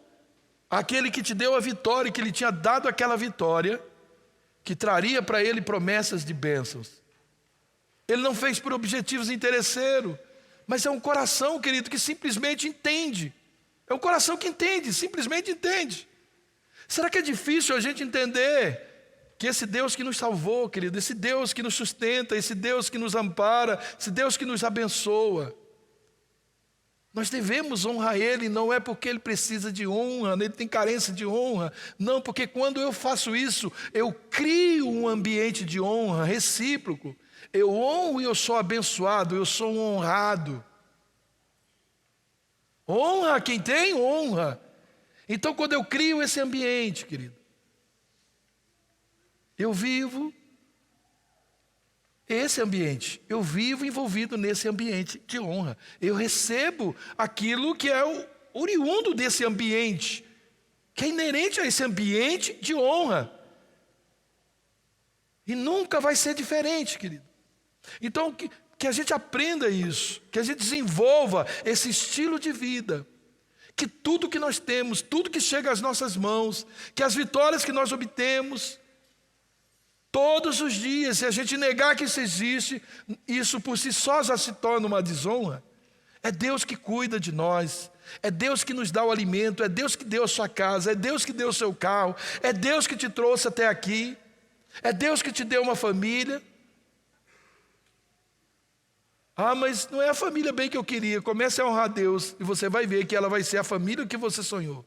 aquele que te deu a vitória, que ele tinha dado aquela vitória, que traria para ele promessas de bênçãos. Ele não fez por objetivos interesseiros, mas é um coração, querido, que simplesmente entende. É um coração que entende, simplesmente entende. Será que é difícil a gente entender que esse Deus que nos salvou, querido, esse Deus que nos sustenta, esse Deus que nos ampara, esse Deus que nos abençoa, nós devemos honrar Ele, não é porque Ele precisa de honra, Ele tem carência de honra, não, porque quando eu faço isso, eu crio um ambiente de honra recíproco. Eu honro e eu sou abençoado, eu sou um honrado. Honra quem tem honra. Então, quando eu crio esse ambiente, querido, eu vivo esse ambiente, eu vivo envolvido nesse ambiente de honra. Eu recebo aquilo que é o oriundo desse ambiente que é inerente a esse ambiente de honra. E nunca vai ser diferente, querido. Então, que a gente aprenda isso, que a gente desenvolva esse estilo de vida, que tudo que nós temos, tudo que chega às nossas mãos, que as vitórias que nós obtemos, todos os dias, se a gente negar que isso existe, isso por si só já se torna uma desonra. É Deus que cuida de nós, é Deus que nos dá o alimento, é Deus que deu a sua casa, é Deus que deu o seu carro, é Deus que te trouxe até aqui, é Deus que te deu uma família. Ah, mas não é a família bem que eu queria. Comece a honrar Deus e você vai ver que ela vai ser a família que você sonhou.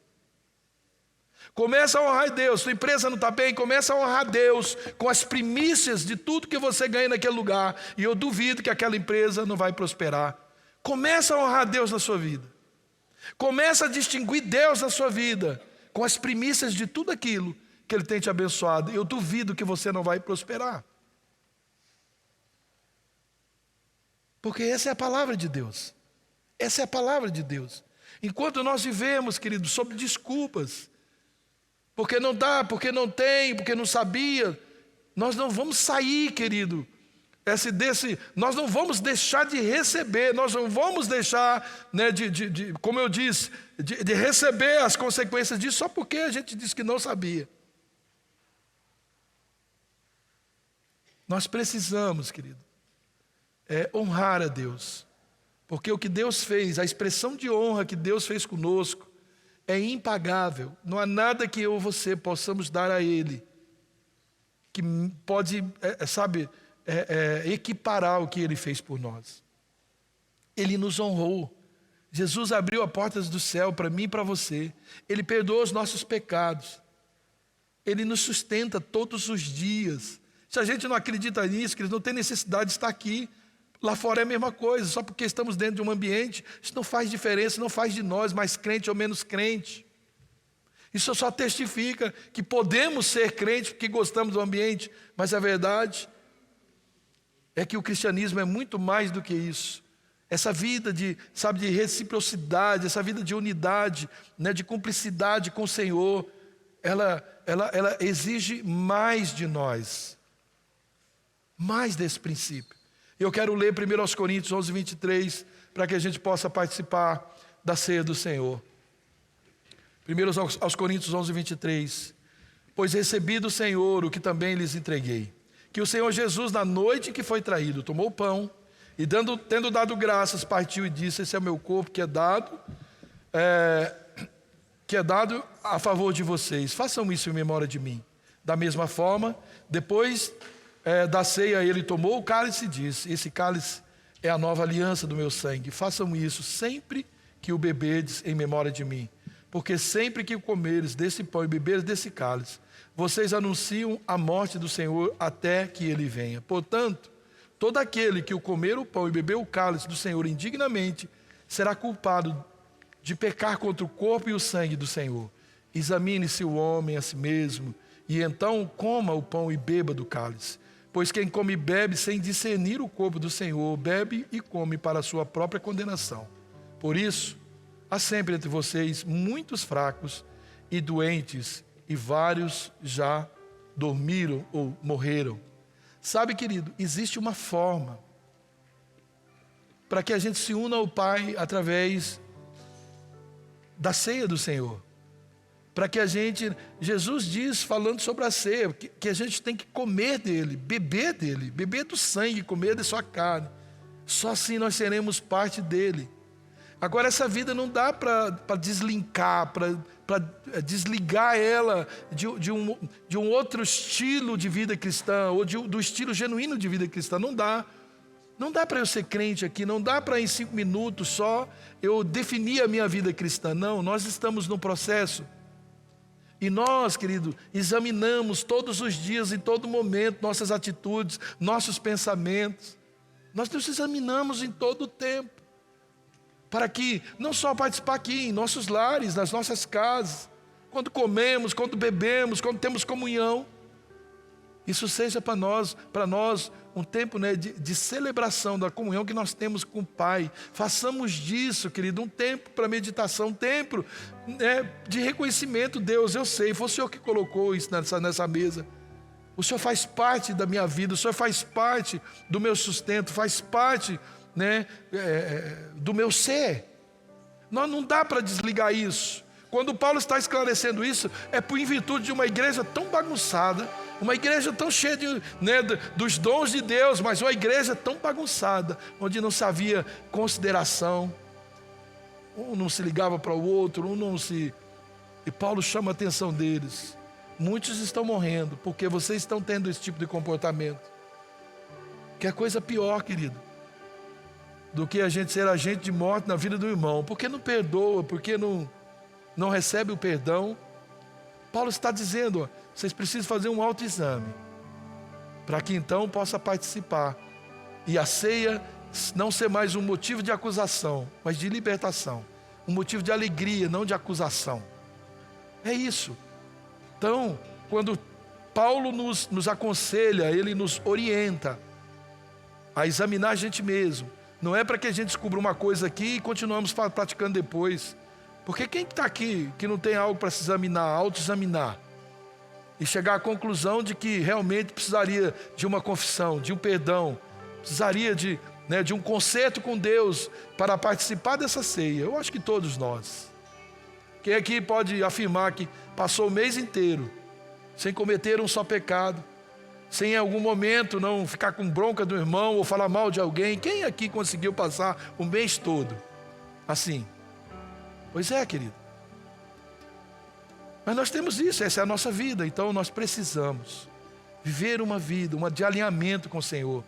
Comece a honrar Deus. Sua empresa não está bem, comece a honrar Deus com as primícias de tudo que você ganha naquele lugar. E eu duvido que aquela empresa não vai prosperar. Comece a honrar Deus na sua vida. Comece a distinguir Deus na sua vida com as primícias de tudo aquilo que Ele tem te abençoado. Eu duvido que você não vai prosperar. Porque essa é a palavra de Deus. Essa é a palavra de Deus. Enquanto nós vivemos, queridos, sob desculpas, porque não dá, porque não tem, porque não sabia, nós não vamos sair, querido, nós não vamos deixar de receber, nós não vamos deixar, né, como eu disse, de receber as consequências disso só porque a gente disse que não sabia. Nós precisamos, querido, honrar a Deus, porque o que Deus fez, a expressão de honra que Deus fez conosco, é impagável. Não há nada que eu ou você possamos dar a Ele que pode, equiparar o que Ele fez por nós. Ele nos honrou. Jesus abriu as portas do céu para mim e para você. Ele perdoou os nossos pecados. Ele nos sustenta todos os dias. Se a gente não acredita nisso, que não tem necessidade de estar aqui. Lá fora é a mesma coisa, só porque estamos dentro de um ambiente, isso não faz diferença, não faz de nós mais crente ou menos crente. Isso só testifica que podemos ser crentes porque gostamos do ambiente, mas a verdade é que o cristianismo é muito mais do que isso. Essa vida de reciprocidade, essa vida de unidade, né, de cumplicidade com o Senhor, ela exige mais de nós, mais desse princípio. Eu quero ler 1 Coríntios 11, 23, para que a gente possa participar da ceia do Senhor. 1 Coríntios 11, 23. Pois recebi do Senhor o que também lhes entreguei, que o Senhor Jesus, na noite em que foi traído, tomou o pão, e tendo dado graças, partiu e disse: esse é o meu corpo que é dado a favor de vocês. Façam isso em memória de mim. Da mesma forma, depois da ceia, ele tomou o cálice e disse: esse cálice é a nova aliança do meu sangue. Façam isso sempre que o beberdes em memória de mim. Porque sempre que comeres desse pão e beberes desse cálice, vocês anunciam a morte do Senhor até que ele venha. Portanto, todo aquele que comer o pão e beber o cálice do Senhor indignamente, será culpado de pecar contra o corpo e o sangue do Senhor. Examine-se o homem a si mesmo, e então coma o pão e beba do cálice. Pois quem come e bebe sem discernir o corpo do Senhor, bebe e come para a sua própria condenação. Por isso, há sempre entre vocês muitos fracos e doentes, e vários já dormiram ou morreram. Sabe, querido, existe uma forma para que a gente se una ao Pai através da ceia do Senhor. Para que Jesus diz, falando sobre a ceia, que a gente tem que comer dele, beber do sangue, comer de sua carne. Só assim nós seremos parte dele. Agora, essa vida não dá para deslinkar, para desligar ela de um outro estilo de vida cristã, ou do estilo genuíno de vida cristã. Não dá. Não dá para eu ser crente aqui, não dá para em 5 minutos só eu definir a minha vida cristã. Não, nós estamos no processo. E nós, querido, examinamos todos os dias, em todo momento, nossas atitudes, nossos pensamentos. Nós nos examinamos em todo o tempo. Para que não só participar aqui em nossos lares, nas nossas casas, quando comemos, quando bebemos, quando temos comunhão, Isso seja para nós um tempo, né, de celebração da comunhão que nós temos com o Pai. Façamos disso, querido, um tempo para meditação, um tempo, né, de reconhecimento. Deus, eu sei, foi o Senhor que colocou isso nessa mesa. O Senhor faz parte da minha vida, o Senhor faz parte do meu sustento, faz parte, né, do meu ser. Não dá para desligar isso. Quando Paulo está esclarecendo isso, é por em virtude de uma igreja tão bagunçada, uma igreja tão cheia dos dons de Deus, mas uma igreja tão bagunçada, onde não se havia consideração, um não se ligava para o outro, E Paulo chama a atenção deles. Muitos estão morrendo, porque vocês estão tendo esse tipo de comportamento. Que é coisa pior, querido, do que a gente ser agente de morte na vida do irmão. Porque não perdoa, porque não recebe o perdão. Paulo está dizendo, vocês precisam fazer um autoexame, para que então possa participar. E a ceia não ser mais um motivo de acusação, mas de libertação. Um motivo de alegria, não de acusação. É isso. Então, quando Paulo nos aconselha, ele nos orienta a examinar a gente mesmo. Não é para que a gente descubra uma coisa aqui e continuamos praticando depois. Porque quem está aqui que não tem algo para se examinar, autoexaminar, e chegar à conclusão de que realmente precisaria de uma confissão, de um perdão, precisaria de um conserto com Deus para participar dessa ceia? Eu acho que todos nós. Quem aqui pode afirmar que passou o mês inteiro sem cometer um só pecado, sem em algum momento não ficar com bronca do irmão ou falar mal de alguém? Quem aqui conseguiu passar o mês todo assim? Pois é, querido. Mas nós temos isso, essa é a nossa vida. Então nós precisamos viver uma vida, de alinhamento com o Senhor.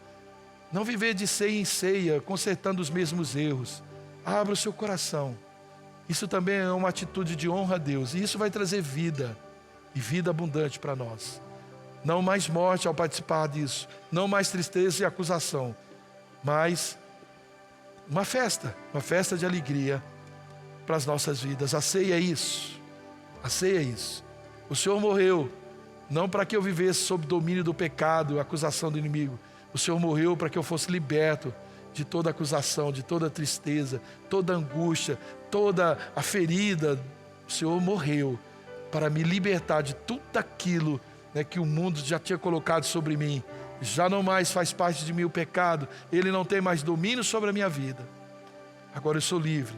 Não viver de ceia em ceia, consertando os mesmos erros. Abra o seu coração. Isso também é uma atitude de honra a Deus. E isso vai trazer vida, e vida abundante para nós. Não mais morte ao participar disso. Não mais tristeza e acusação. Mas uma festa de alegria para as nossas vidas. A ceia é isso. A ceia é isso. O Senhor morreu não para que eu vivesse sob domínio do pecado, a acusação do inimigo. O Senhor morreu para que eu fosse liberto de toda acusação, de toda tristeza, toda angústia, toda a ferida. O Senhor morreu para me libertar de tudo aquilo, né, que o mundo já tinha colocado sobre mim. Já não mais faz parte de mim o pecado. Ele não tem mais domínio sobre a minha vida. Agora eu sou livre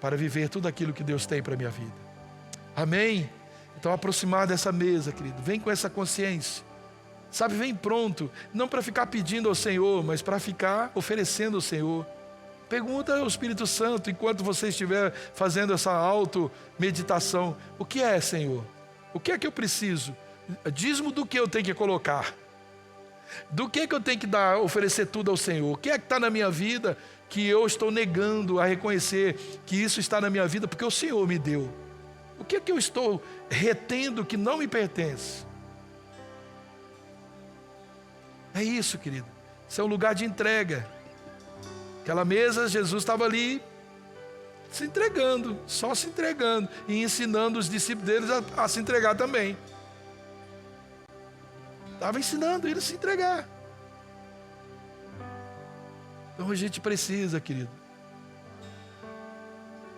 para viver tudo aquilo que Deus tem para a minha vida. Amém? Então, aproximar dessa mesa, querido, vem com essa consciência. Sabe, vem pronto, não para ficar pedindo ao Senhor, mas para ficar oferecendo ao Senhor. Pergunta ao Espírito Santo, enquanto você estiver fazendo essa auto-meditação: o que é, Senhor? O que é que eu preciso? Dízimo do que eu tenho que colocar? Do que eu tenho que dar, oferecer tudo ao Senhor? O que é que está na minha vida que eu estou negando a reconhecer que isso está na minha vida porque o Senhor me deu? O que é que eu estou retendo que não me pertence? É isso, querido. Isso é um lugar de entrega. Aquela mesa, Jesus estava ali se entregando, só se entregando, e ensinando os discípulos deles a se entregar também. Estava ensinando eles a se entregar. Então a gente precisa, querido,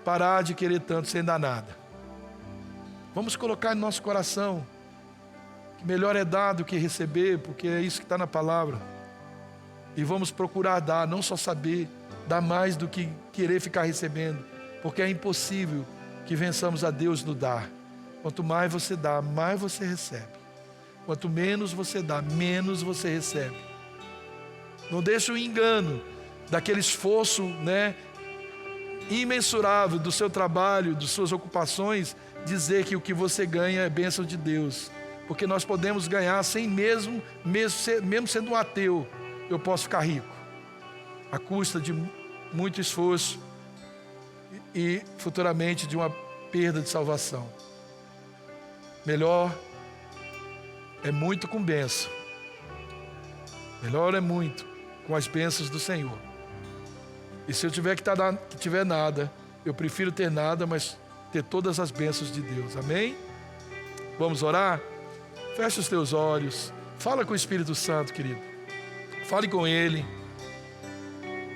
parar de querer tanto sem dar nada. Vamos colocar no nosso coração que melhor é dar do que receber, porque é isso que está na palavra. E vamos procurar dar, não só saber, dar mais do que querer ficar recebendo, porque é impossível que vençamos a Deus no dar. Quanto mais você dá, mais você recebe. Quanto menos você dá, menos você recebe. Não deixe o engano daquele esforço, imensurável do seu trabalho, das suas ocupações, dizer que o que você ganha é bênção de Deus. Porque nós podemos ganhar sem mesmo sendo um ateu, eu posso ficar rico, à custa de muito esforço e futuramente de uma perda de salvação. Melhor é muito com bênção. Melhor é muito com as bênçãos do Senhor. E se eu tiver que tiver nada, eu prefiro ter nada, mas ter todas as bênçãos de Deus. Amém? Vamos orar? Feche os teus olhos. Fala com o Espírito Santo, querido. Fale com Ele.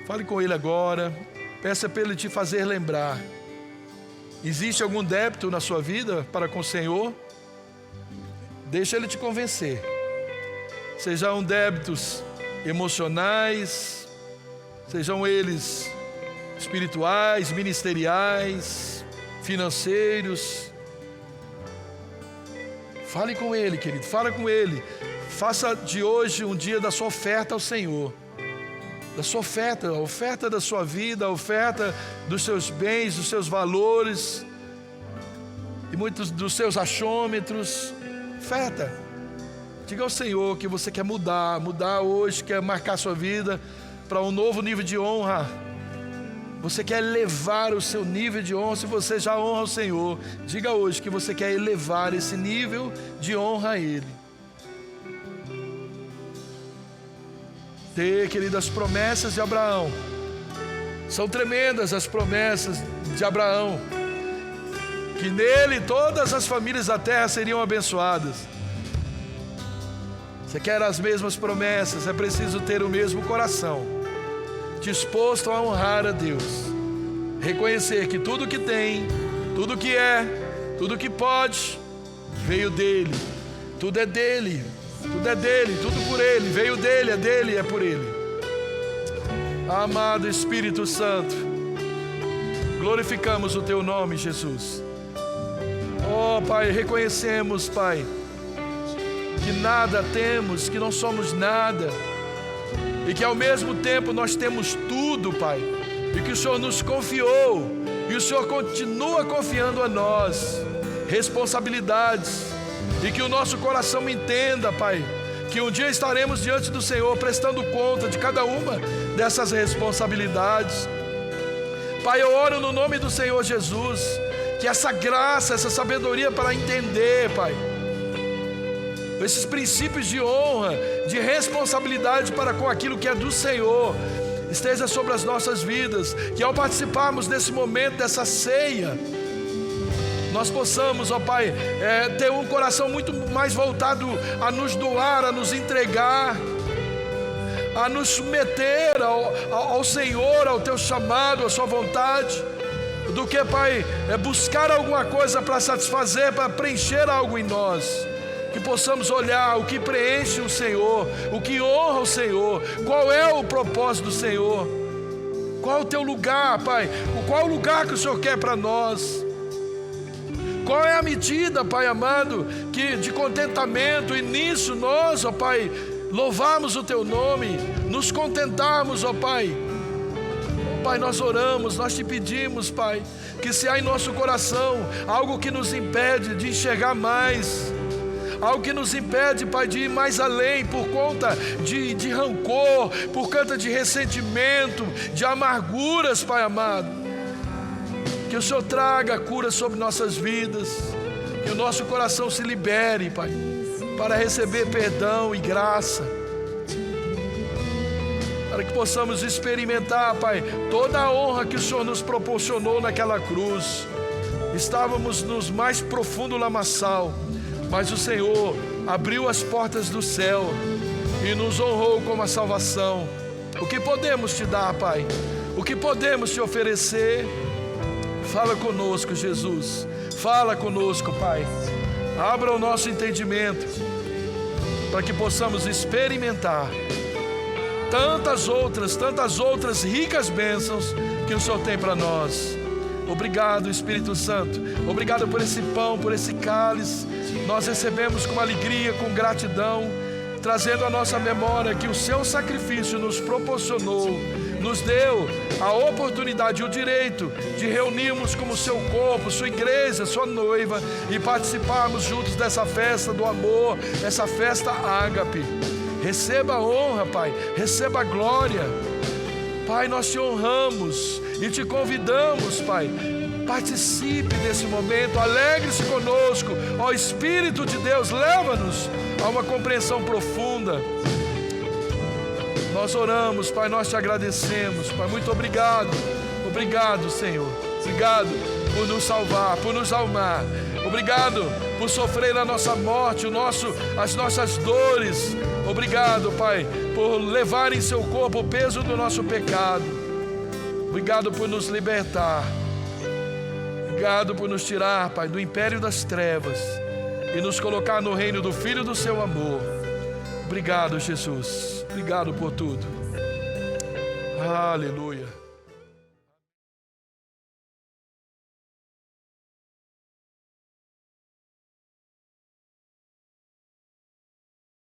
Fale com Ele agora. Peça para Ele te fazer lembrar. Existe algum débito na sua vida para com o Senhor? Deixa Ele te convencer. Sejam débitos emocionais, sejam eles espirituais, ministeriais, financeiros. Fale com Ele, querido, fala com Ele. Faça de hoje um dia da sua oferta ao Senhor. Da sua oferta, a oferta da sua vida, a oferta dos seus bens, dos seus valores e muitos dos seus achômetros. Oferta. Diga ao Senhor que você quer mudar hoje, quer marcar sua vida para um novo nível de honra. Você quer elevar o seu nível de honra. Se você já honra o Senhor, diga hoje que você quer elevar esse nível de honra a Ele. Queridas, as promessas de Abraão são tremendas, as promessas de Abraão, que nele todas as famílias da terra seriam abençoadas. Você quer as mesmas promessas, é preciso ter o mesmo coração, disposto a honrar a Deus, reconhecer que tudo que tem, tudo que é, tudo que pode, veio dele, tudo é dele, tudo por Ele, veio dele, é por Ele. Amado Espírito Santo, glorificamos o Teu nome, Jesus. Oh Pai, reconhecemos, Pai, que nada temos, que não somos nada, e que ao mesmo tempo nós temos tudo, Pai, e que o Senhor nos confiou, e o Senhor continua confiando a nós responsabilidades, e que o nosso coração entenda, Pai, que um dia estaremos diante do Senhor prestando conta de cada uma dessas responsabilidades. Pai, eu oro no nome do Senhor Jesus, que essa graça, essa sabedoria para entender, Pai, esses princípios de honra, de responsabilidade para com aquilo que é do Senhor, esteja sobre as nossas vidas, que ao participarmos desse momento, dessa ceia, nós possamos, ó Pai, ter um coração muito mais voltado a nos doar, a nos entregar, a nos submeter ao Senhor, ao Teu chamado, à Sua vontade, do que, Pai, buscar alguma coisa para satisfazer, para preencher algo em nós. Que possamos olhar o que preenche o Senhor, o que honra o Senhor, qual é o propósito do Senhor, qual é o Teu lugar, Pai, qual é o lugar que o Senhor quer para nós, qual é a medida, Pai amado, de contentamento, e nisso nós, ó Pai, louvarmos o Teu nome, nos contentarmos, ó Pai. Pai, nós oramos, nós Te pedimos, Pai, que se há em nosso coração algo que nos impede de enxergar mais, algo que nos impede, Pai, de ir mais além por conta de rancor, por conta de ressentimento, de amarguras, Pai amado, que o Senhor traga cura sobre nossas vidas, que o nosso coração se libere, Pai, para receber perdão e graça, para que possamos experimentar, Pai, toda a honra que o Senhor nos proporcionou naquela cruz. Estávamos no mais profundo lamaçal, mas o Senhor abriu as portas do céu e nos honrou com a salvação. O que podemos Te dar, Pai? O que podemos Te oferecer? Fala conosco, Jesus. Fala conosco, Pai. Abra o nosso entendimento para que possamos experimentar tantas outras ricas bênçãos que o Senhor tem para nós. Obrigado, Espírito Santo. Obrigado por esse pão, por esse cálice. Nós recebemos com alegria, com gratidão, trazendo à nossa memória que o Seu sacrifício nos proporcionou, nos deu a oportunidade e o direito de reunirmos como Seu corpo, Sua igreja, Sua noiva, e participarmos juntos dessa festa do amor, essa festa ágape. Receba a honra, Pai, receba a glória. Pai, nós Te honramos e Te convidamos, Pai, participe desse momento, alegre-se conosco. Ó Espírito de Deus, leva-nos a uma compreensão profunda. Nós oramos, Pai, nós Te agradecemos, Pai, muito obrigado. Obrigado, Senhor. Obrigado por nos salvar, por nos amar. Obrigado por sofrer a nossa morte, as nossas dores. Obrigado, Pai, por levar em seu corpo o peso do nosso pecado. Obrigado por nos libertar. Obrigado por nos tirar, Pai, do império das trevas e nos colocar no reino do Filho do seu amor. Obrigado, Jesus. Obrigado por tudo. Aleluia.